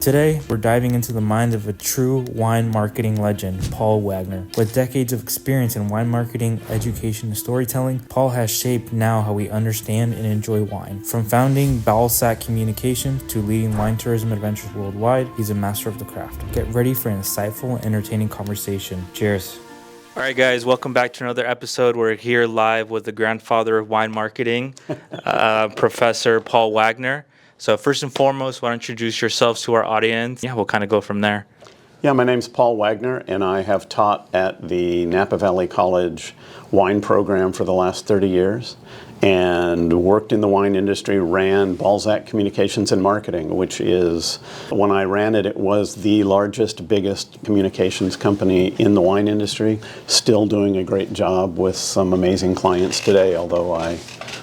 Today, we're diving into the mind of a true wine marketing legend, Paul Wagner. With decades of experience in wine marketing, education, and storytelling, Paul has shaped now how we understand and enjoy wine. From founding Balsac Communications to leading wine tourism adventures worldwide, he's a master of the craft. Get ready for an insightful and entertaining conversation. Cheers. All right, guys, welcome back to another episode. We're here live with the grandfather of wine marketing, Professor Paul Wagner. So first and foremost, why don't you introduce yourselves to our audience? Yeah, we'll kind of go from there. Yeah, my name's Paul Wagner, and I have taught at the Napa Valley College wine program for the last 30 years and worked in the wine industry, ran Balsac Communications and Marketing, which is, when I ran it, it was the largest, biggest communications company in the wine industry, still doing a great job with some amazing clients today, although I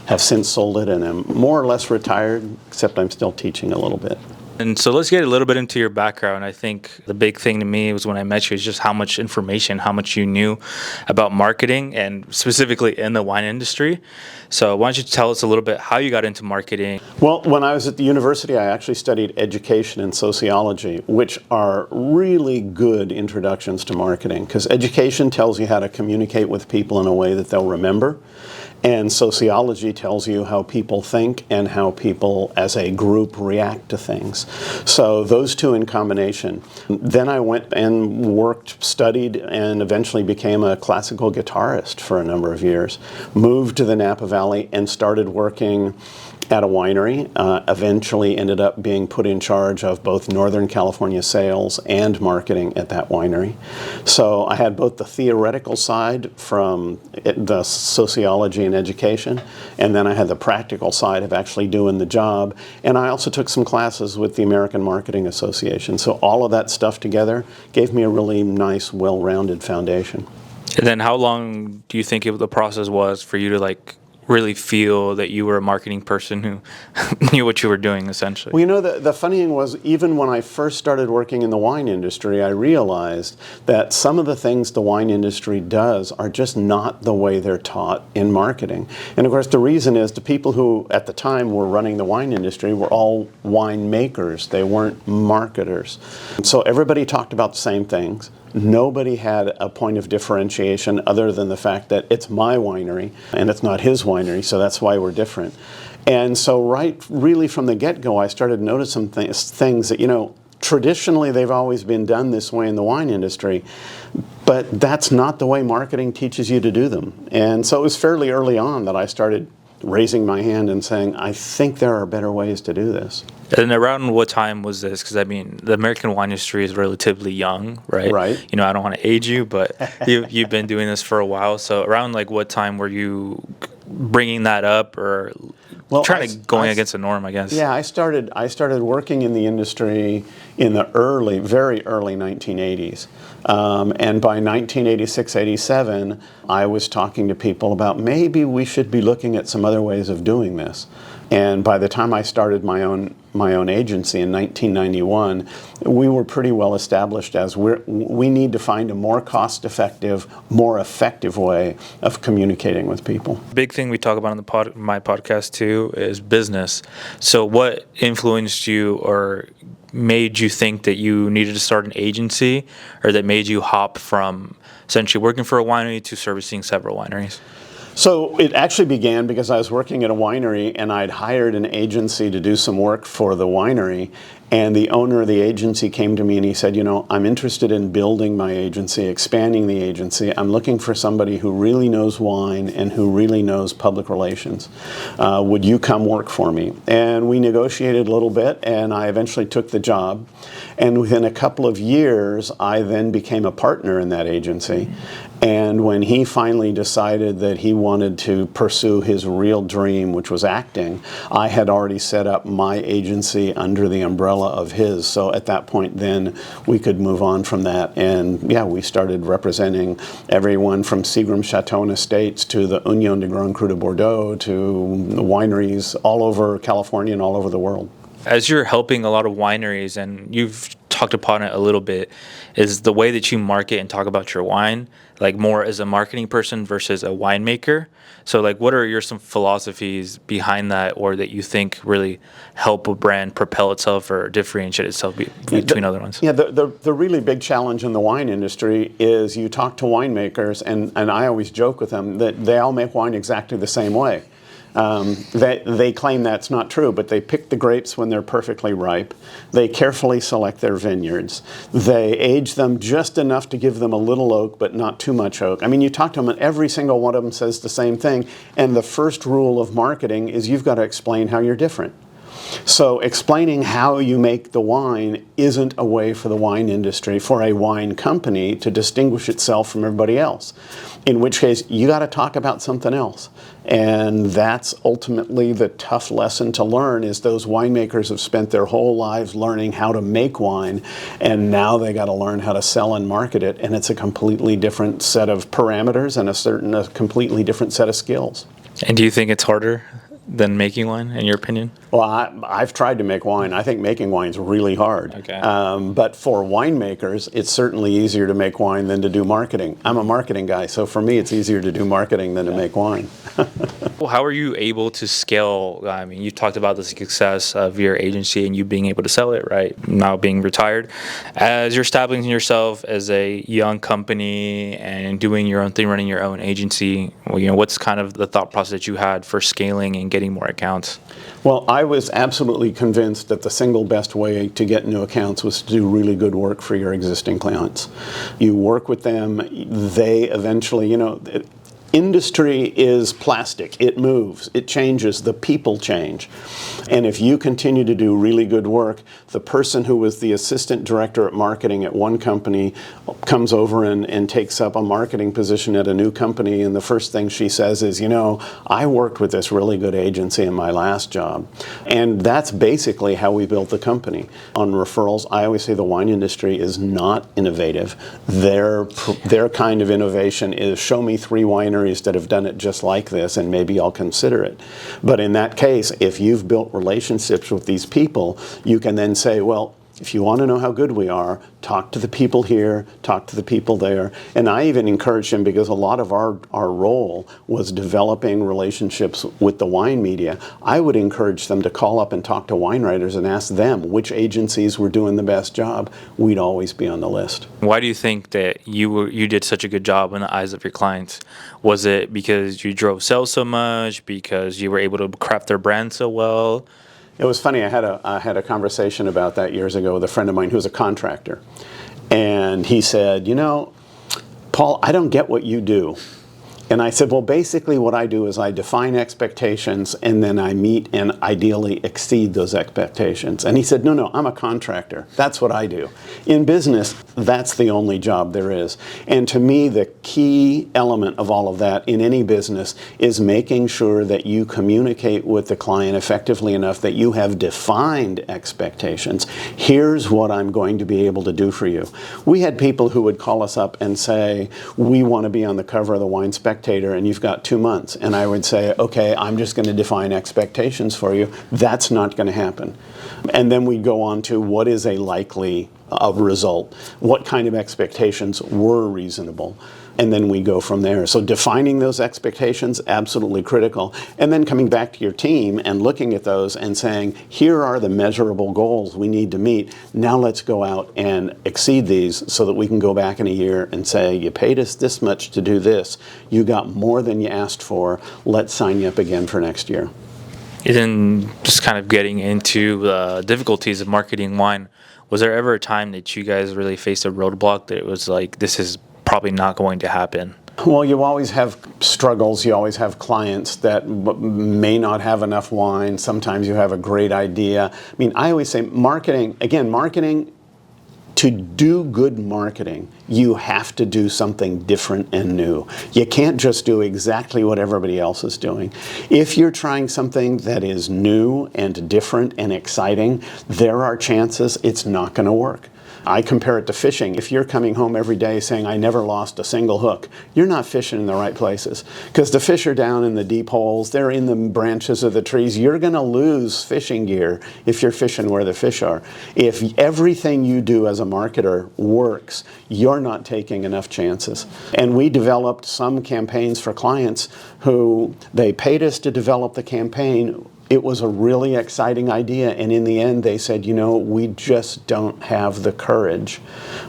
have since sold it and am more or less retired, except I'm still teaching a little bit. And so let's get a little bit into your background. I think the big thing to me was when I met you is just how much information, how much you knew about marketing and specifically in the wine industry. So why don't you tell us a little bit how you got into marketing? Well, when I was at the university, I actually studied education and sociology, which are really good introductions to marketing, because education tells you how to communicate with people in a way that they'll remember. And sociology tells you how people think and how people as a group react to things. So those two in combination. Then I went and worked, studied, and eventually became a classical guitarist for a number of years. Moved to the Napa Valley and started working at a winery. Eventually ended up being put in charge of both Northern California sales and marketing at that winery. So I had both the theoretical side from the sociology and education, and then I had the practical side of actually doing the job. And I also took some classes with the American Marketing Association. So all of that stuff together gave me a really nice, well-rounded foundation. And then how long do you think the process was for you to really feel that you were a marketing person who knew what you were doing, essentially? Well, you know, the funny thing was, even when I first started working in the wine industry, I realized that some of the things the wine industry does are just not the way they're taught in marketing. And of course, the reason is the people who at the time were running the wine industry were all wine makers. They weren't marketers. So everybody talked about the same things. Nobody had a point of differentiation other than the fact that it's my winery and it's not his winery, so that's why we're different. And so really from the get-go, I started noticing things that, traditionally they've always been done this way in the wine industry, but that's not the way marketing teaches you to do them. And so it was fairly early on that I started raising my hand and saying, I think there are better ways to do this. And around what time was this? Because, the American wine industry is relatively young, right? Right. I don't want to age you, but you've been doing this for a while. So around, what time were you bringing that up or going against the norm, I guess? Yeah, I started working in the industry in the very early 1980s. And by 1986, 87, I was talking to people about maybe we should be looking at some other ways of doing this. And by the time I started my own agency in 1991, we were pretty well established as we need to find a more cost-effective, more effective way of communicating with people. Big thing we talk about on my podcast too is business. So what influenced you or made you think that you needed to start an agency, or that made you hop from essentially working for a winery to servicing several wineries? So it actually began because I was working at a winery and I'd hired an agency to do some work for the winery, and the owner of the agency came to me and he said, I'm interested in building my agency, expanding the agency. I'm looking for somebody who really knows wine and who really knows public relations. Would you come work for me? And we negotiated a little bit and I eventually took the job. And within a couple of years, I then became a partner in that agency. And when he finally decided that he wanted to pursue his real dream, which was acting, I had already set up my agency under the umbrella of his. So at that point then, we could move on from that. And yeah, we started representing everyone from Seagram Chateau and Estates to the Union de Grand Cru de Bordeaux to wineries all over California and all over the world. As you're helping a lot of wineries, and you've talked upon it a little bit, is the way that you market and talk about your wine, like more as a marketing person versus a winemaker. So like, what are your some philosophies behind that, or that you think really help a brand propel itself or differentiate itself between other ones? Yeah, the really big challenge in the wine industry is you talk to winemakers, and I always joke with them that they all make wine exactly the same way. They claim that's not true, but they pick the grapes when they're perfectly ripe. They carefully select their vineyards. They age them just enough to give them a little oak, but not too much oak. I mean, you talk to them, and every single one of them says the same thing. And the first rule of marketing is you've got to explain how you're different. So explaining how you make the wine isn't a way for the wine industry, for a wine company to distinguish itself from everybody else. In which case, you got to talk about something else. And that's ultimately the tough lesson to learn, is those winemakers have spent their whole lives learning how to make wine, and now they got to learn how to sell and market it, and it's a completely different set of parameters and a completely different set of skills. And do you think it's harder than making wine, in your opinion? Well, I've tried to make wine. I think making wine's really hard. Okay. But for winemakers, it's certainly easier to make wine than to do marketing. I'm a marketing guy, so for me, it's easier to do marketing than to make wine. Well, how are you able to scale? I mean, you talked about the success of your agency and you being able to sell it, right? Now being retired. As you're establishing yourself as a young company and doing your own thing, running your own agency, well, what's kind of the thought process that you had for scaling and getting more accounts? Well, I was absolutely convinced that the single best way to get new accounts was to do really good work for your existing clients. You work with them, they eventually, industry is plastic. It moves, it changes, the people change. And if you continue to do really good work, the person who was the assistant director at marketing at one company comes over and takes up a marketing position at a new company, and the first thing she says is, I worked with this really good agency in my last job. And that's basically how we built the company. On referrals, I always say the wine industry is not innovative. Their kind of innovation is show me 3 wineries that have done it just like this, and maybe I'll consider it. But in that case, if you've built relationships with these people, you can then say, well, if you want to know how good we are, talk to the people here, talk to the people there. And I even encourage them, because a lot of our role was developing relationships with the wine media. I would encourage them to call up and talk to wine writers and ask them which agencies were doing the best job. We'd always be on the list. Why do you think that you did such a good job in the eyes of your clients? Was it because you drove sales so much? Because you were able to craft their brand so well? It was funny, I had a conversation about that years ago with a friend of mine who's a contractor. And he said, Paul, I don't get what you do. And I said, well, basically what I do is I define expectations, and then I meet and ideally exceed those expectations. And he said, no, I'm a contractor. That's what I do. In business, that's the only job there is. And to me, the key element of all of that in any business is making sure that you communicate with the client effectively enough that you have defined expectations. Here's what I'm going to be able to do for you. We had people who would call us up and say, we want to be on the cover of the Wine Spectator, and you've got 2 months. And I would say, okay, I'm just going to define expectations for you. That's not going to happen. And then we'd go on to what is a likely result, what kind of expectations were reasonable, and then we go from there. So defining those expectations, absolutely critical. And then coming back to your team and looking at those and saying, here are the measurable goals we need to meet. Now let's go out and exceed these so that we can go back in a year and say, you paid us this much to do this. You got more than you asked for. Let's sign you up again for next year. And then just kind of getting into the difficulties of marketing wine, was there ever a time that you guys really faced a roadblock that it was like, this is probably not going to happen? Well, you always have struggles. You always have clients that may not have enough wine. Sometimes you have a great idea. I mean, I always say marketing, to do good marketing, you have to do something different and new. You can't just do exactly what everybody else is doing. If you're trying something that is new and different and exciting, there are chances it's not going to work. I compare it to fishing. If you're coming home every day saying, I never lost a single hook, you're not fishing in the right places. Because the fish are down in the deep holes, they're in the branches of the trees. You're going to lose fishing gear if you're fishing where the fish are. If everything you do as a marketer works, you're not taking enough chances. And we developed some campaigns for clients who they paid us to develop the campaign. It was a really exciting idea, and in the end they said, we just don't have the courage.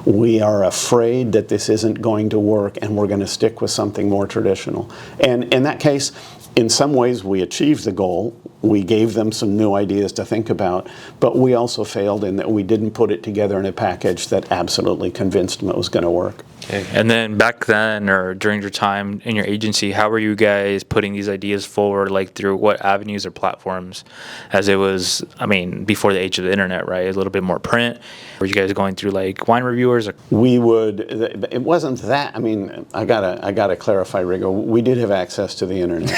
We are afraid that this isn't going to work, and we're going to stick with something more traditional. And in that case, in some ways we achieved the goal. We gave them some new ideas to think about, but we also failed in that we didn't put it together in a package that absolutely convinced them it was going to work. Okay. And then back then, or during your time in your agency, how were you guys putting these ideas forward, like through what avenues or platforms? As it was, before the age of the internet, right? A little bit more print. Were you guys going through like wine reviewers? We would. It wasn't that. I gotta clarify, Rigo. We did have access to the internet.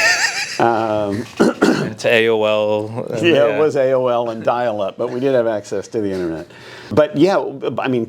It's AOL. Yeah, it was AOL and dial-up, but we did have access to the internet. But yeah,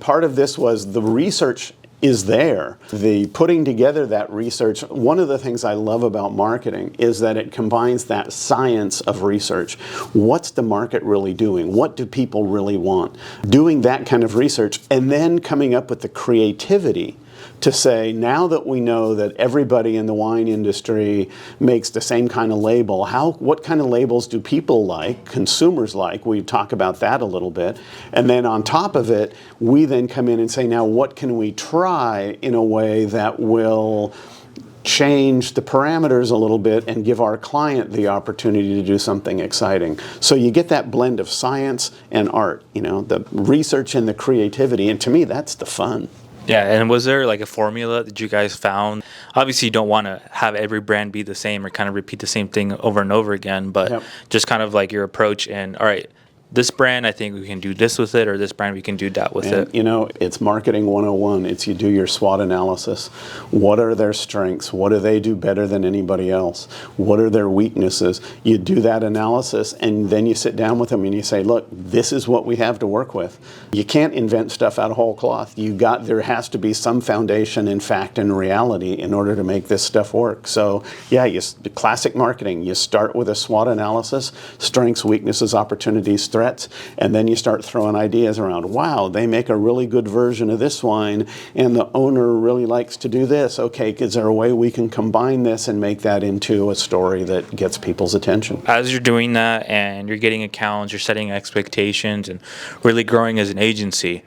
part of this was the research is there. The putting together that research, one of the things I love about marketing is that it combines that science of research. What's the market really doing? What do people really want? Doing that kind of research and then coming up with the creativity to say, now that we know that everybody in the wine industry makes the same kind of label, what kind of labels do people like, consumers like? We talk about that a little bit. And then on top of it, we then come in and say, now what can we try in a way that will change the parameters a little bit and give our client the opportunity to do something exciting. So you get that blend of science and art, the research and the creativity. And to me, that's the fun. Yeah, and was there like a formula that you guys found? Obviously, you don't want to have every brand be the same or kind of repeat the same thing over and over again, but just kind of like your approach and, all right, this brand, I think we can do this with it, or this brand, we can do that with it. It's marketing 101. It's you do your SWOT analysis. What are their strengths? What do they do better than anybody else? What are their weaknesses? You do that analysis, and then you sit down with them and you say, look, this is what we have to work with. You can't invent stuff out of whole cloth. There has to be some foundation in fact and reality in order to make this stuff work. So yeah, the classic marketing, you start with a SWOT analysis, strengths, weaknesses, opportunities, threats, and then you start throwing ideas around. Wow, they make a really good version of this wine, and the owner really likes to do this. Okay, is there a way we can combine this and make that into a story that gets people's attention? As you're doing that and you're getting accounts, you're setting expectations and really growing as an agency,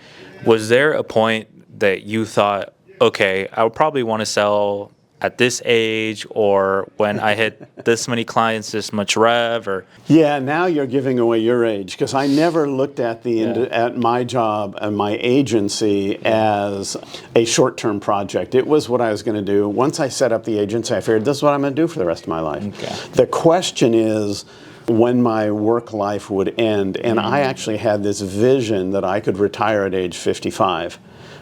was there a point that you thought, okay, I would probably want to sell at this age, or when I hit this many clients, this much rev, or? Yeah, now you're giving away your age, because I never looked at at my job and my agency as a short-term project. It was what I was going to do. Once I set up the agency, I figured this is what I'm going to do for the rest of my life. Okay. The question is when my work life would end, and I actually had this vision that I could retire at age 55.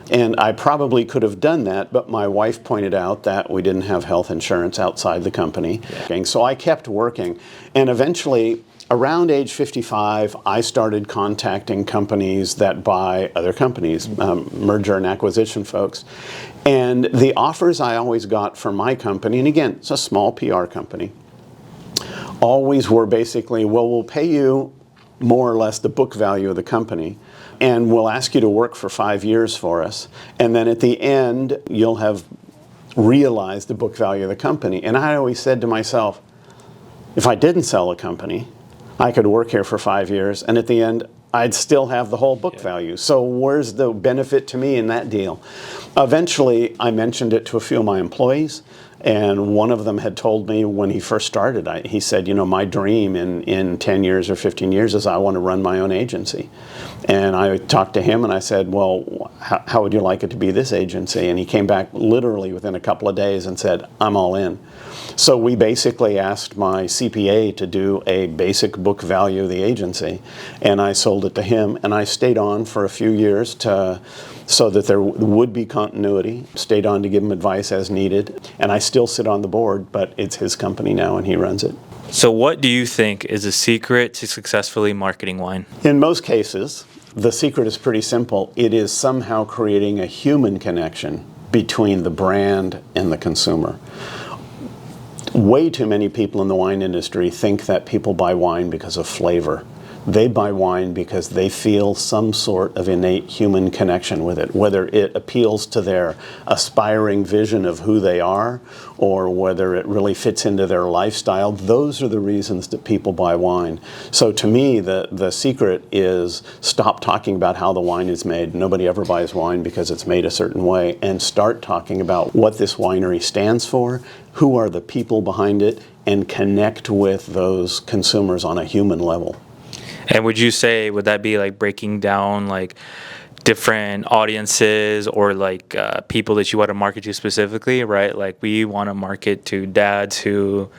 And I probably could have done that, but my wife pointed out that we didn't have health insurance outside the company. Yeah. So I kept working. And eventually, around age 55, I started contacting companies that buy other companies, merger and acquisition folks. And the offers I always got from my company, and again, it's a small PR company, always were basically, well, we'll pay you more or less the book value of the company, and we'll ask you to work for 5 years for us. And then at the end, you'll have realized the book value of the company. And I always said to myself, if I didn't sell a company, I could work here for 5 years, and at the end, I'd still have the whole book value. So where's the benefit to me in that deal? Eventually, I mentioned it to a few of my employees, and one of them had told me when he first started, he said, my dream in 10 years or 15 years is I want to run my own agency. And I talked to him and I said, well, how would you like it to be this agency? And he came back literally within a couple of days and said, I'm all in. So we basically asked my CPA to do a basic book value of the agency, and I sold it to him, and I stayed on for a few years so that there would be continuity, stayed on to give him advice as needed, and I still sit on the board, but it's his company now and he runs it. So what do you think is a secret to successfully marketing wine? In most cases, The secret is pretty simple. It is somehow creating a human connection between the brand and the consumer. Way too many people in the wine industry think that people buy wine because of flavor. They buy wine because they feel some sort of innate human connection with it, whether it appeals to their aspiring vision of who they are or whether it really fits into their lifestyle. Those are the reasons that people buy wine. So to me, the secret is stop talking about how the wine is made. Nobody ever buys wine because it's made a certain way, and start talking about what this winery stands for, who are the people behind it, and connect with those consumers on a human level. And would that be like breaking down like different audiences or like people that you want to market to specifically, right? Like we want to market to dads who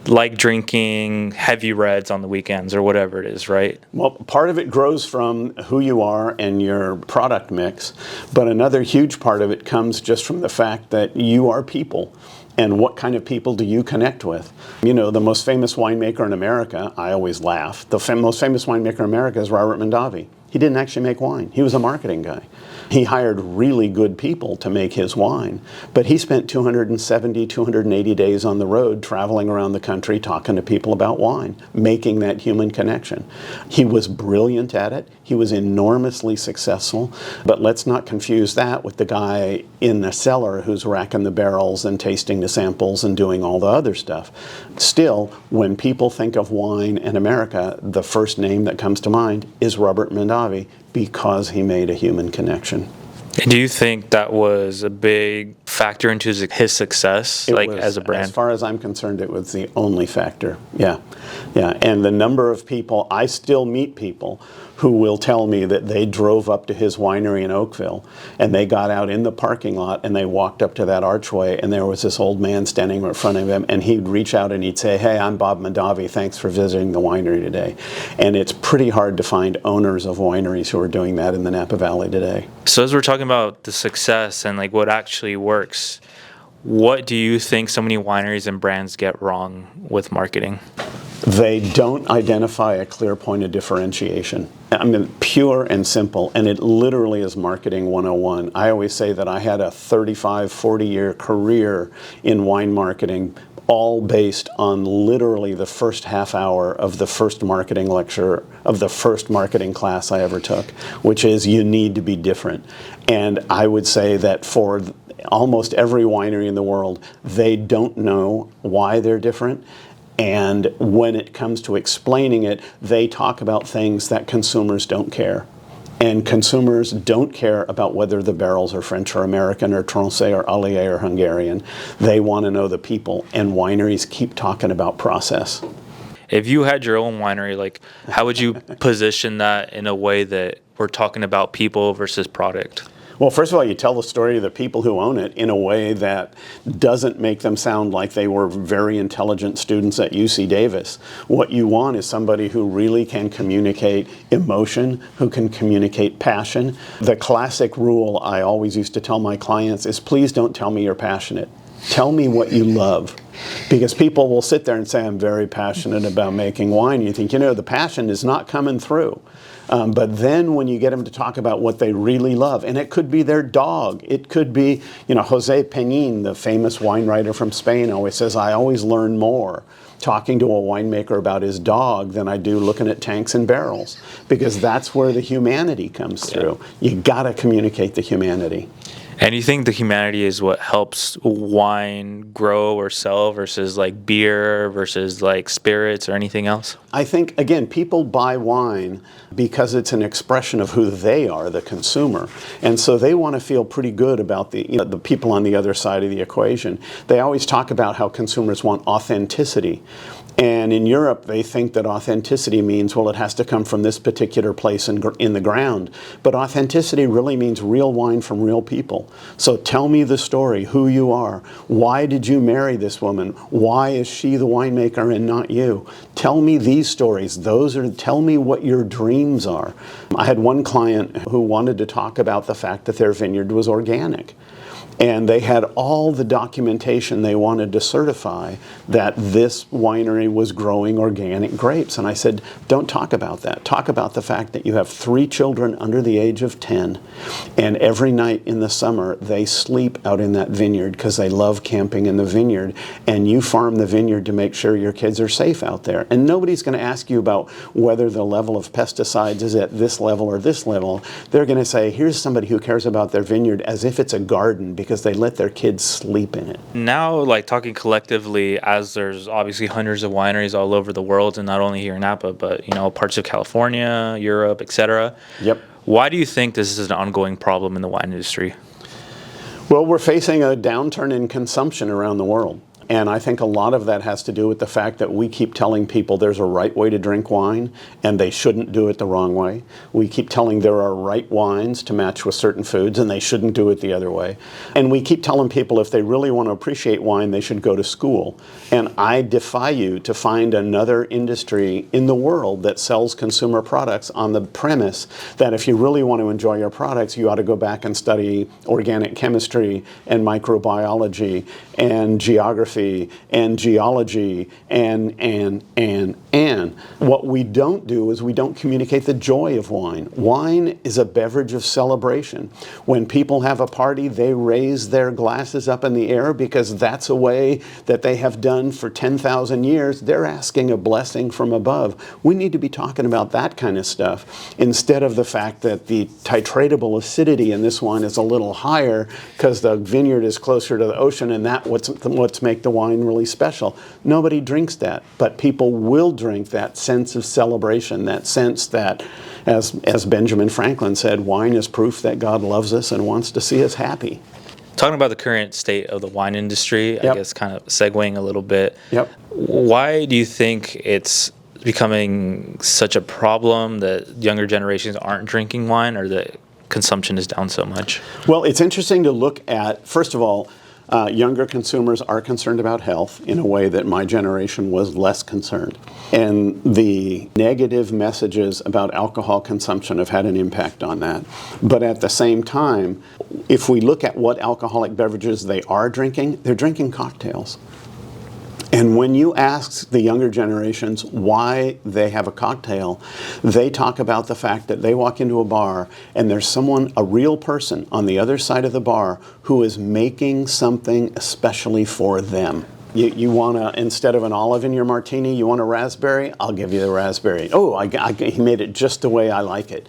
like drinking heavy reds on the weekends or whatever it is, right? Well, part of it grows from who you are and your product mix, but another huge part of it comes just from the fact that you are people. And what kind of people do you connect with? You know, the most famous winemaker in America, I always laugh, the most famous winemaker in America is Robert Mondavi. He didn't actually make wine. He was a marketing guy. He hired really good people to make his wine, but he spent 270, 280 days on the road traveling around the country talking to people about wine, making that human connection. He was brilliant at it. He was enormously successful, but let's not confuse that with the guy in the cellar who's racking the barrels and tasting the samples and doing all the other stuff. Still, when people think of wine in America, the first name that comes to mind is Robert Mondavi, because he made a human connection. And do you think that was a big factor into his success, as a brand? As far as I'm concerned, it was the only factor. Yeah. And the number of people, I still meet people who will tell me that they drove up to his winery in Oakville and they got out in the parking lot and they walked up to that archway and there was this old man standing in front of him, and he'd reach out and he'd say, "Hey, I'm Bob Mondavi, thanks for visiting the winery today." And it's pretty hard to find owners of wineries who are doing that in the Napa Valley today. So as we're talking about the success and like what actually works, what do you think so many wineries and brands get wrong with marketing? They don't identify a clear point of differentiation. I mean, pure and simple, and it literally is marketing 101. I always say that I had a 35, 40-year career in wine marketing, all based on literally the first half hour of the first marketing lecture of the first marketing class I ever took, which is you need to be different. And I would say that for almost every winery in the world, they don't know why they're different. And when it comes to explaining it, they talk about things that consumers don't care. And consumers don't care about whether the barrels are French or American or Tronchet or Allier or Hungarian. They want to know the people, and wineries keep talking about process. If you had your own winery, like how would you position that in a way that we're talking about people versus product? Well, first of all, you tell the story of the people who own it in a way that doesn't make them sound like they were very intelligent students at UC Davis. What you want is somebody who really can communicate emotion, who can communicate passion. The classic rule I always used to tell my clients is, please don't tell me you're passionate. Tell me what you love. Because people will sit there and say, I'm very passionate about making wine. You think, the passion is not coming through. But then when you get them to talk about what they really love, and it could be their dog, it could be, Jose Penin, the famous wine writer from Spain, always says, I always learn more talking to a winemaker about his dog than I do looking at tanks and barrels, because that's where the humanity comes through. You gotta communicate the humanity. And you think the humanity is what helps wine grow or sell versus like beer versus like spirits or anything else? I think, again, people buy wine because it's an expression of who they are, the consumer. And so they want to feel pretty good about the people on the other side of the equation. They always talk about how consumers want authenticity. And in Europe, they think that authenticity means, well, it has to come from this particular place in the ground. But authenticity really means real wine from real people. So tell me the story, who you are. Why did you marry this woman? Why is she the winemaker and not you? Tell me these stories. Tell me what your dreams are. I had one client who wanted to talk about the fact that their vineyard was organic. And they had all the documentation they wanted to certify that this winery winery was growing organic grapes. And I said, don't talk about that. Talk about the fact that you have 3 children under the age of 10, and every night in the summer they sleep out in that vineyard because they love camping in the vineyard, and you farm the vineyard to make sure your kids are safe out there. And nobody's going to ask you about whether the level of pesticides is at this level or this level. They're going to say, here's somebody who cares about their vineyard as if it's a garden because they let their kids sleep in it. Now, like talking collectively, as there's obviously hundreds of wineries all over the world, and not only here in Napa, but parts of California, Europe, etc. Yep. Why do you think this is an ongoing problem in the wine industry? Well, we're facing a downturn in consumption around the world. And I think a lot of that has to do with the fact that we keep telling people there's a right way to drink wine and they shouldn't do it the wrong way. We keep telling there are right wines to match with certain foods and they shouldn't do it the other way. And we keep telling people if they really want to appreciate wine, they should go to school. And I defy you to find another industry in the world that sells consumer products on the premise that if you really want to enjoy your products, you ought to go back and study organic chemistry and microbiology and geography and geology and. What we don't do is we don't communicate the joy of wine. Wine is a beverage of celebration. When people have a party, they raise their glasses up in the air because that's a way that they have done for 10,000 years. They're asking a blessing from above. We need to be talking about that kind of stuff instead of the fact that the titratable acidity in this wine is a little higher because the vineyard is closer to the ocean and that's what's make the wine really special. Nobody drinks that, but people will drink that sense of celebration, that sense that, as Benjamin Franklin said, wine is proof that God loves us and wants to see us happy. Talking about the current state of the wine industry, Yep. I guess kind of segueing a little bit. Yep. Why do you think it's becoming such a problem that younger generations aren't drinking wine, or that consumption is down so much? Well, it's interesting to look at, first of all, younger consumers are concerned about health in a way that my generation was less concerned. And the negative messages about alcohol consumption have had an impact on that. But at the same time, if we look at what alcoholic beverages they are drinking, they're drinking cocktails. And when you ask the younger generations why they have a cocktail, they talk about the fact that they walk into a bar and there's someone, a real person on the other side of the bar who is making something especially for them. You want to, instead of an olive in your martini, you want a raspberry? I'll give you the raspberry. Oh, he made it just the way I like it.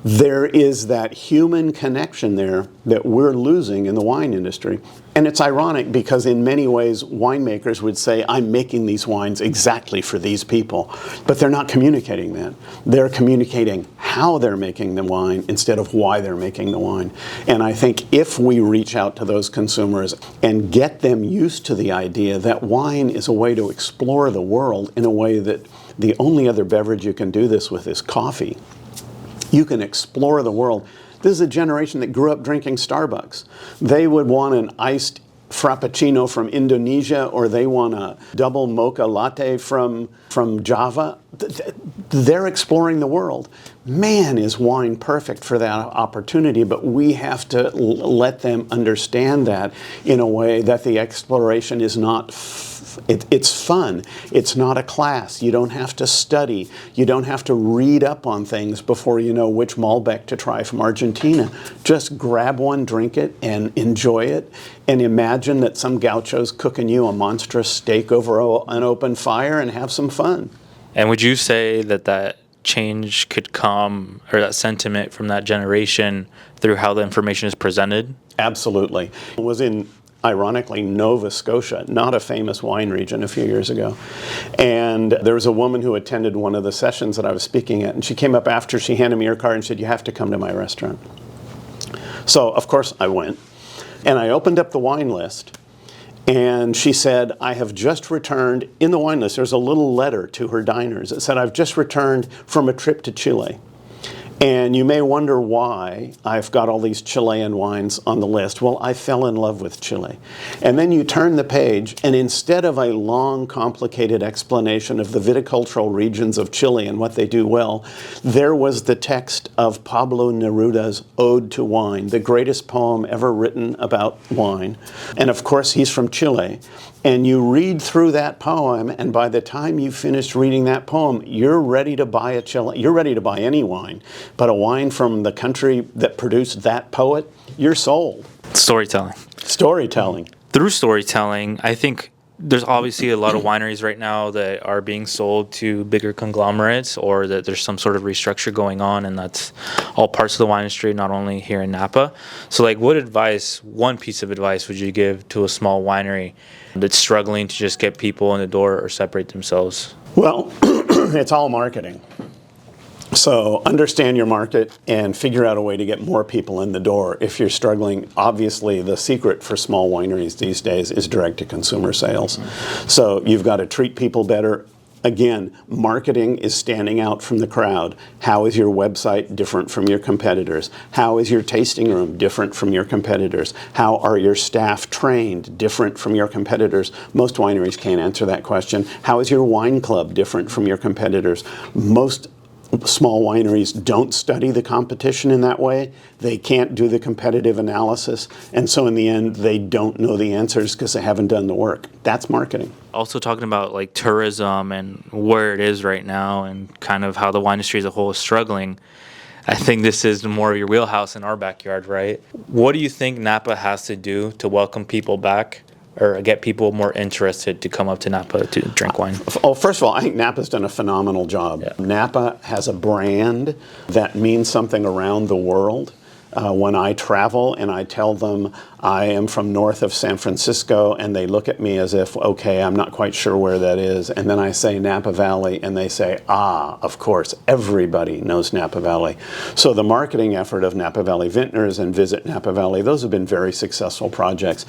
There is that human connection there that we're losing in the wine industry. And it's ironic because in many ways winemakers would say, I'm making these wines exactly for these people. But they're not communicating that. They're communicating how they're making the wine instead of why they're making the wine. And I think if we reach out to those consumers and get them used to the idea that wine is a way to explore the world in a way that the only other beverage you can do this with is coffee. You can explore the world. This is a generation that grew up drinking Starbucks. They would want an iced Frappuccino from Indonesia, or they want a double mocha latte from Java. They're exploring the world. Man, is wine perfect for that opportunity, but we have to let them understand that in a way that the exploration is not it's fun. It's not a class. You don't have to study. You don't have to read up on things before you know which Malbec to try from Argentina. Just grab one, drink it, and enjoy it. And imagine that some gaucho's cooking you a monstrous steak over an open fire and have some fun. And would you say that change could come, or that sentiment from that generation, through how the information is presented? Absolutely. It was in, ironically, Nova Scotia, not a famous wine region, a few years ago. And there was a woman who attended one of the sessions that I was speaking at, and she came up after, she handed me her card and said, you have to come to my restaurant. So, of course, I went. And I opened up the wine list, and she said, I have just returned, in the wine list, there's a little letter to her diners that said, I've just returned from a trip to Chile. And you may wonder why I've got all these Chilean wines on the list. Well, I fell in love with Chile. And then you turn the page, and instead of a long, complicated explanation of the viticultural regions of Chile and what they do well, there was the text of Pablo Neruda's Ode to Wine, the greatest poem ever written about wine. And of course, he's from Chile. And you read through that poem, and by the time you finish reading that poem, you're ready to buy a Chile. You're ready to buy any wine, but a wine from the country that produced that poet, you're sold. Storytelling. Storytelling. Through storytelling, I think there's obviously a lot of wineries right now that are being sold to bigger conglomerates, or that there's some sort of restructure going on, and that's all parts of the wine industry, not only here in Napa. So, like, one piece of advice would you give to a small winery that's struggling to just get people in the door or separate themselves? Well, it's all marketing. So understand your market and figure out a way to get more people in the door. If you're struggling, obviously the secret for small wineries these days is direct-to-consumer sales. So you've got to treat people better. Again, marketing is standing out from the crowd. How is your website different from your competitors? How is your tasting room different from your competitors? How are your staff trained different from your competitors? Most wineries can't answer that question. How is your wine club different from your competitors? Most small wineries don't study the competition in that way. They can't do the competitive analysis. And so in the end, they don't know the answers because they haven't done the work. That's marketing. Also talking about like tourism and where it is right now and kind of how the wine industry as a whole is struggling. I think this is more of your wheelhouse in our backyard, right? What do you think Napa has to do to welcome people back or get people more interested to come up to Napa to drink wine? Oh, first of all, I think Napa's done a phenomenal job. Yeah. Napa has a brand that means something around the world. When I travel and I tell them I am from north of San Francisco, and they look at me as if, okay, I'm not quite sure where that is. And then I say Napa Valley, and they say, of course, everybody knows Napa Valley. So the marketing effort of Napa Valley Vintners and Visit Napa Valley, those have been very successful projects.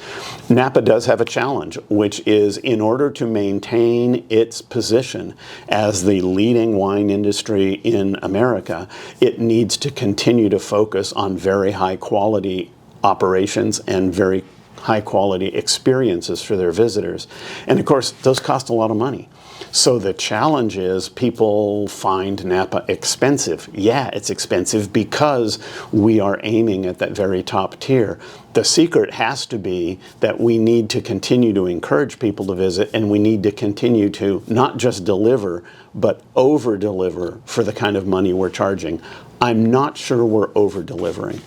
Napa does have a challenge, which is in order to maintain its position as the leading wine industry in America, it needs to continue to focus on very high quality operations and very high quality experiences for their visitors. And of course, those cost a lot of money. So the challenge is people find Napa expensive. Yeah, it's expensive because we are aiming at that very top tier. The secret has to be that we need to continue to encourage people to visit, and we need to continue to not just deliver, but over-deliver for the kind of money we're charging. I'm not sure we're over-delivering.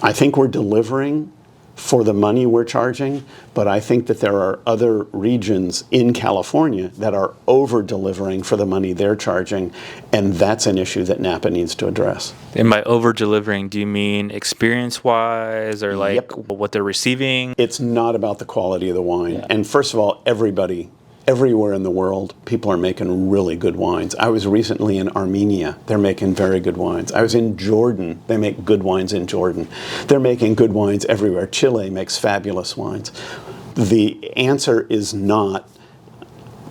I think we're delivering for the money we're charging, but I think that there are other regions in California that are over-delivering for the money they're charging, and that's an issue that Napa needs to address. And by over-delivering, do you mean experience-wise or like what they're receiving? It's not about the quality of the wine. Yeah. And first of all, everywhere in the world, people are making really good wines. I was recently in Armenia. They're making very good wines. I was in Jordan. They make good wines in Jordan. They're making good wines everywhere. Chile makes fabulous wines. The answer is not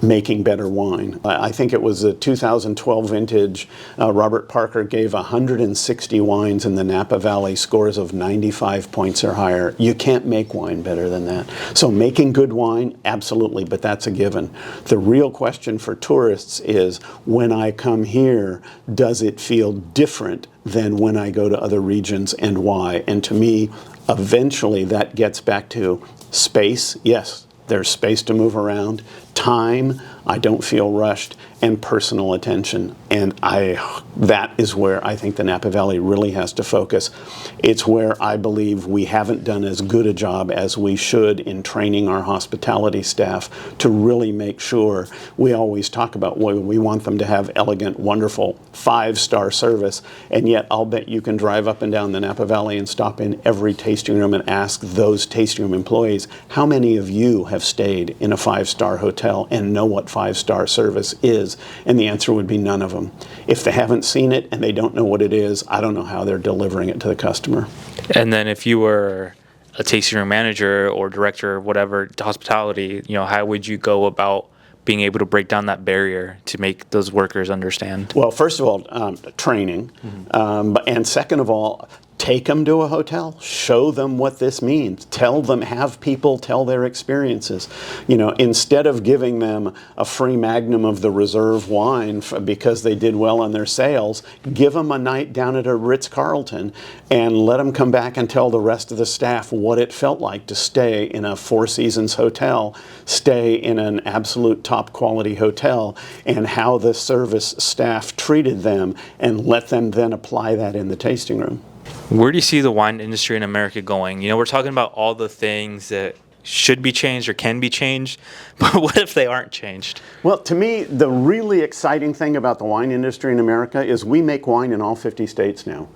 making better wine. I think it was a 2012 vintage. Robert Parker gave 160 wines in the Napa Valley scores of 95 points or higher. You can't make wine better than that. So making good wine, absolutely, but that's a given. The real question for tourists is, when I come here, does it feel different than when I go to other regions, and why? And to me, eventually that gets back to space. Yes, there's space to move around. Time, I don't feel rushed, and personal attention. And that is where I think the Napa Valley really has to focus. It's where I believe we haven't done as good a job as we should in training our hospitality staff to really make sure. We always talk about, well, we want them to have elegant, wonderful, 5-star service, and yet I'll bet you can drive up and down the Napa Valley and stop in every tasting room and ask those tasting room employees, how many of you have stayed in a 5-star hotel and know what 5-star service is? And the answer would be none of them. If they haven't seen it and they don't know what it is, I don't know how they're delivering it to the customer. And then if you were a tasting room manager or director or whatever, hospitality, how would you go about being able to break down that barrier to make those workers understand? Well, first of all, training, and second of all, take them to a hotel, show them what this means, tell them, have people tell their experiences. Instead of giving them a free magnum of the reserve wine because they did well on their sales, give them a night down at a Ritz-Carlton and let them come back and tell the rest of the staff what it felt like to stay in a Four Seasons hotel, stay in an absolute top quality hotel, and how the service staff treated them, and let them then apply that in the tasting room. Where do you see the wine industry in America going? We're talking about all the things that should be changed or can be changed, but what if they aren't changed? Well, to me, the really exciting thing about the wine industry in America is we make wine in all 50 states now.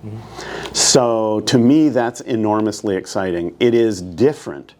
So to me, that's enormously exciting. It is different.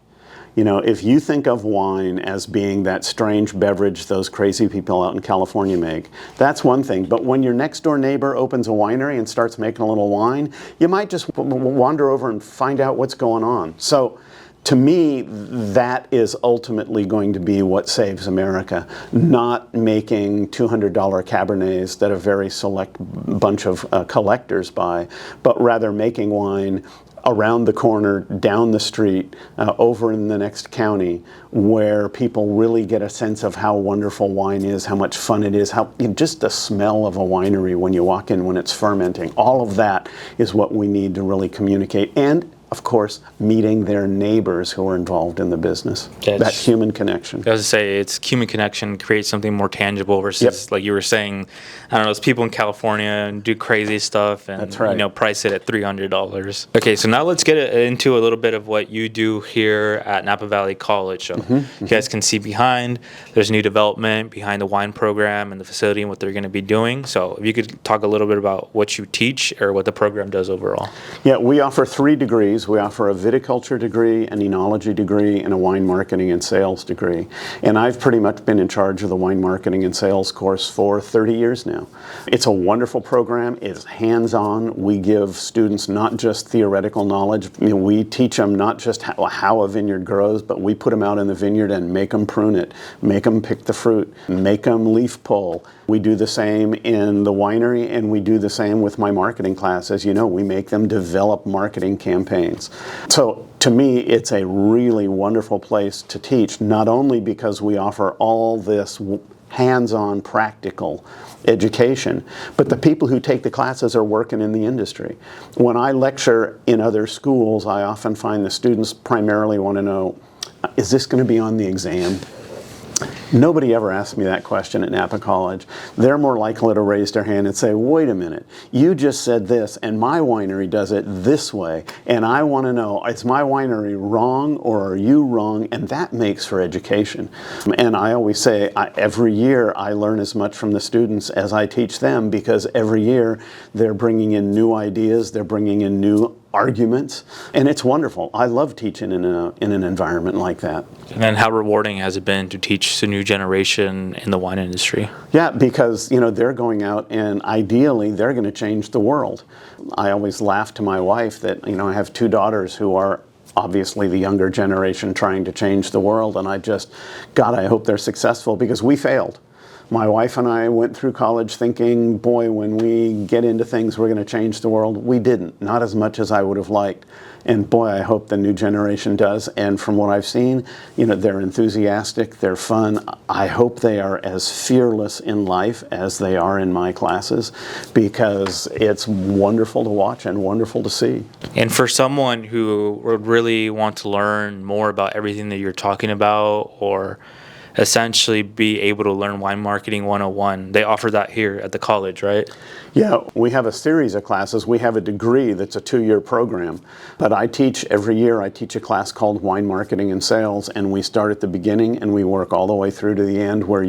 If you think of wine as being that strange beverage those crazy people out in California make, that's one thing. But when your next door neighbor opens a winery and starts making a little wine, you might just wander over and find out what's going on. So to me, that is ultimately going to be what saves America, not making $200 Cabernets that a very select bunch of collectors buy, but rather making wine around the corner, down the street, over in the next county, where people really get a sense of how wonderful wine is, how much fun it is, just the smell of a winery when you walk in when it's fermenting. All of that is what we need to really communicate. And of course, meeting their neighbors who are involved in the business. That human connection. I was to say, it's human connection creates something more tangible versus, like you were saying, I don't know, it's people in California and do crazy stuff and That's right. Price it at $300. Okay, so now let's get into a little bit of what you do here at Napa Valley College. So you guys can see behind, there's new development behind the wine program and the facility and what they're going to be doing. So if you could talk a little bit about what you teach or what the program does overall. Yeah, we offer 3 degrees. We offer a viticulture degree, an enology degree, and a wine marketing and sales degree. And I've pretty much been in charge of the wine marketing and sales course for 30 years now. It's a wonderful program. It's hands-on. We give students not just theoretical knowledge. We teach them not just how a vineyard grows, but we put them out in the vineyard and make them prune it, make them pick the fruit, make them leaf pull. We do the same in the winery, and we do the same with my marketing class. As you know, we make them develop marketing campaigns. So to me, it's a really wonderful place to teach, not only because we offer all this hands-on practical education, but the people who take the classes are working in the industry. When I lecture in other schools, I often find the students primarily want to know, is this going to be on the exam? Nobody ever asked me that question at Napa College. They're more likely to raise their hand and say, wait a minute, you just said this, and my winery does it this way, and I want to know, is my winery wrong, or are you wrong? And that makes for education. And I always say, every year I learn as much from the students as I teach them, because every year they're bringing in new ideas, they're bringing in new arguments, and it's wonderful. I love teaching in an environment like that. And then how rewarding has it been to teach the new generation in the wine industry? Yeah, because they're going out and ideally they're going to change the world. I always laugh to my wife that I have 2 daughters who are obviously the younger generation trying to change the world, and I hope they're successful, because we failed. My wife and I went through college thinking, boy, when we get into things, we're going to change the world. We didn't, not as much as I would have liked. And boy, I hope the new generation does. And from what I've seen, they're enthusiastic, they're fun. I hope they are as fearless in life as they are in my classes, because it's wonderful to watch and wonderful to see. And for someone who would really want to learn more about everything that you're talking about, or essentially be able to learn Wine Marketing 101. They offer that here at the college, right? Yeah, we have a series of classes. We have a degree that's a 2-year program. But every year I teach a class called Wine Marketing and Sales, and we start at the beginning and we work all the way through to the end, where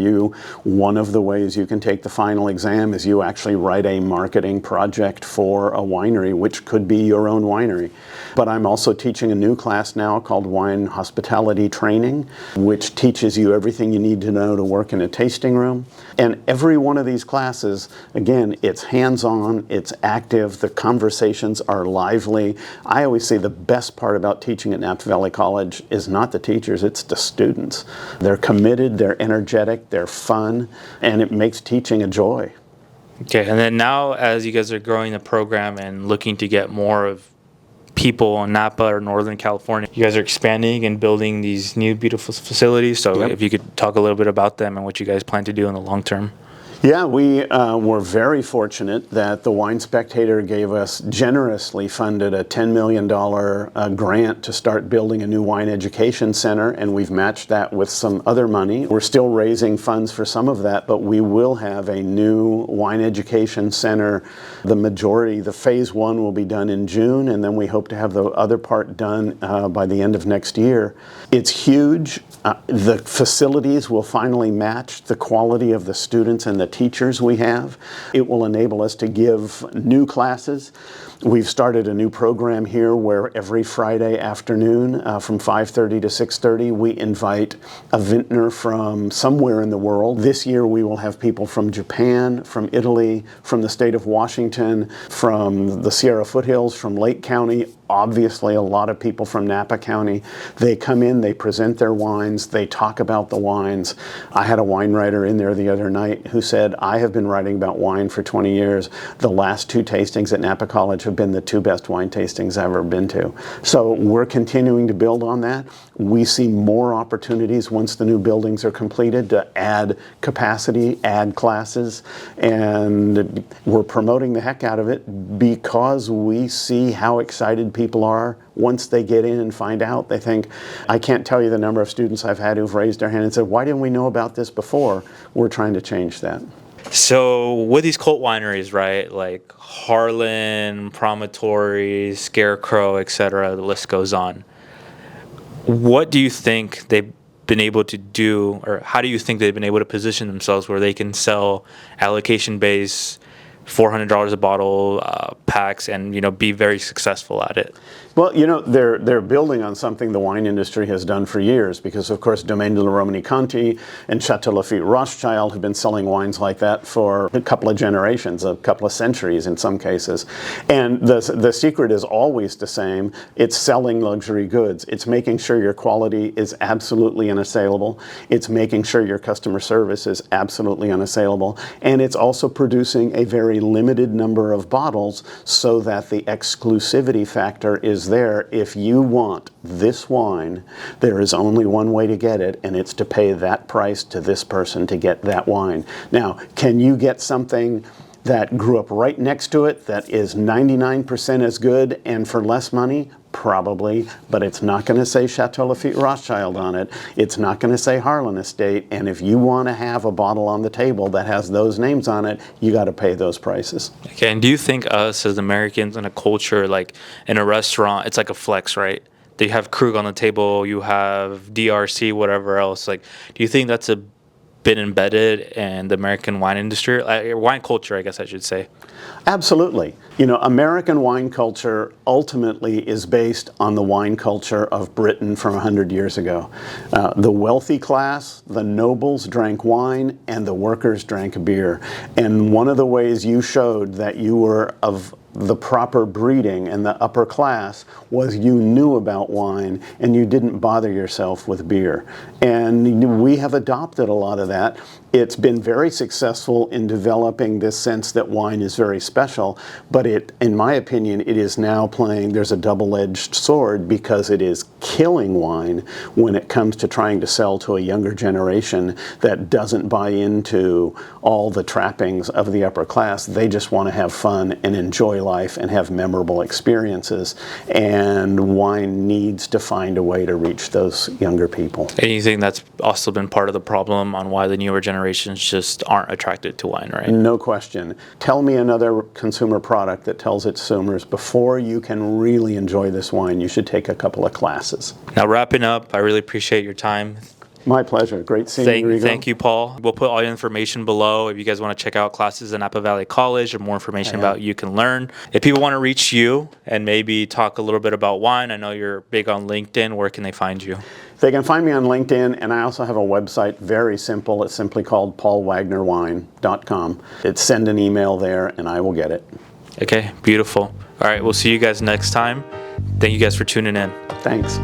one of the ways you can take the final exam is you actually write a marketing project for a winery, which could be your own winery. But I'm also teaching a new class now called Wine Hospitality Training, which teaches you everything everything you need to know to work in a tasting room. And every one of these classes, again, it's hands-on, it's active, the conversations are lively. I always say the best part about teaching at Napa Valley College is not the teachers, it's the students. They're committed, they're energetic, they're fun, and it makes teaching a joy. Okay, and then now as you guys are growing the program and looking to get more of people in Napa or Northern California, you guys are expanding and building these new beautiful facilities. So Yep. if you could talk a little bit about them and what you guys plan to do in the long term. Yeah, we were very fortunate that the Wine Spectator gave us generously funded a $10 million grant to start building a new wine education center, and we've matched that with some other money. We're still raising funds for some of that, but we will have a new wine education center. The majority, the phase one will be done in June, and then we hope to have the other part done by the end of next year. It's huge. The facilities will finally match the quality of the students and the teachers we have. It will enable us to give new classes. We've started a new program here where every Friday afternoon from 5:30 to 6:30 we invite a vintner from somewhere in the world. This year we will have people from Japan, from Italy, from the state of Washington, from the Sierra Foothills, from Lake County, obviously a lot of people from Napa County. They come in, they present their wines, they talk about the wines. I had a wine writer in there the other night who said, I have been writing about wine for 20 years. The last 2 tastings at Napa College have been the 2 best wine tastings I've ever been to. So we're continuing to build on that. We see more opportunities once the new buildings are completed to add capacity, add classes, and we're promoting the heck out of it because we see how excited people are once they get in and find out. They think, I can't tell you the number of students I've had who've raised their hand and said, why didn't we know about this before? We're trying to change that. So with these cult wineries, right, like Harlan, Promontory, Scarecrow, etc., the list goes on. What do you think they've been able to do, or how do you think they've been able to position themselves where they can sell allocation-based $400 a bottle packs and be very successful at it? Well, they're building on something the wine industry has done for years because, of course, Domaine de la Romanée-Conti and Chateau Lafite Rothschild have been selling wines like that for a couple of generations, a couple of centuries in some cases. And the secret is always the same. It's selling luxury goods. It's making sure your quality is absolutely unassailable. It's making sure your customer service is absolutely unassailable. And it's also producing a very limited number of bottles so that the exclusivity factor is there. If you want this wine, there is only one way to get it, and it's to pay that price to this person to get that wine. Now, can you get something that grew up right next to it that is 99% as good and for less money? Probably, but it's not going to say Chateau Lafite Rothschild on it. It's not going to say Harlan Estate. And if you want to have a bottle on the table that has those names on it, you got to pay those prices. Okay, and do you think us as Americans in a culture, like in a restaurant, it's like a flex, right? They have Krug on the table, you have DRC, whatever else. Like, do you think that's been embedded in the American wine industry, wine culture, I guess I should say? Absolutely. American wine culture ultimately is based on the wine culture of Britain from 100 years ago. The wealthy class, the nobles drank wine, and the workers drank beer. And one of the ways you showed that you were of the proper breeding and the upper class was you knew about wine and you didn't bother yourself with beer. And we have adopted a lot of that. It's been very successful in developing this sense that wine is very special, but in my opinion, it is now there's a double-edged sword because it is killing wine when it comes to trying to sell to a younger generation that doesn't buy into all the trappings of the upper class. They just want to have fun and enjoy life and have memorable experiences, and wine needs to find a way to reach those younger people. And you think that's also been part of the problem on why the newer generations just aren't attracted to wine, right? No question. Tell me another consumer product that tells its consumers before you can really enjoy this wine, you should take a couple of classes. Now, wrapping up, I really appreciate your time. My pleasure. Great seeing you, Rigo. Thank you, Paul. We'll put all your information below if you guys want to check out classes at Napa Valley College or more information about You Can Learn. If people want to reach you and maybe talk a little bit about wine, I know you're big on LinkedIn. Where can they find you? They can find me on LinkedIn, and I also have a website, very simple. It's simply called paulwagnerwine.com. It's send an email there, and I will get it. Okay, beautiful. All right, we'll see you guys next time. Thank you guys for tuning in. Thanks.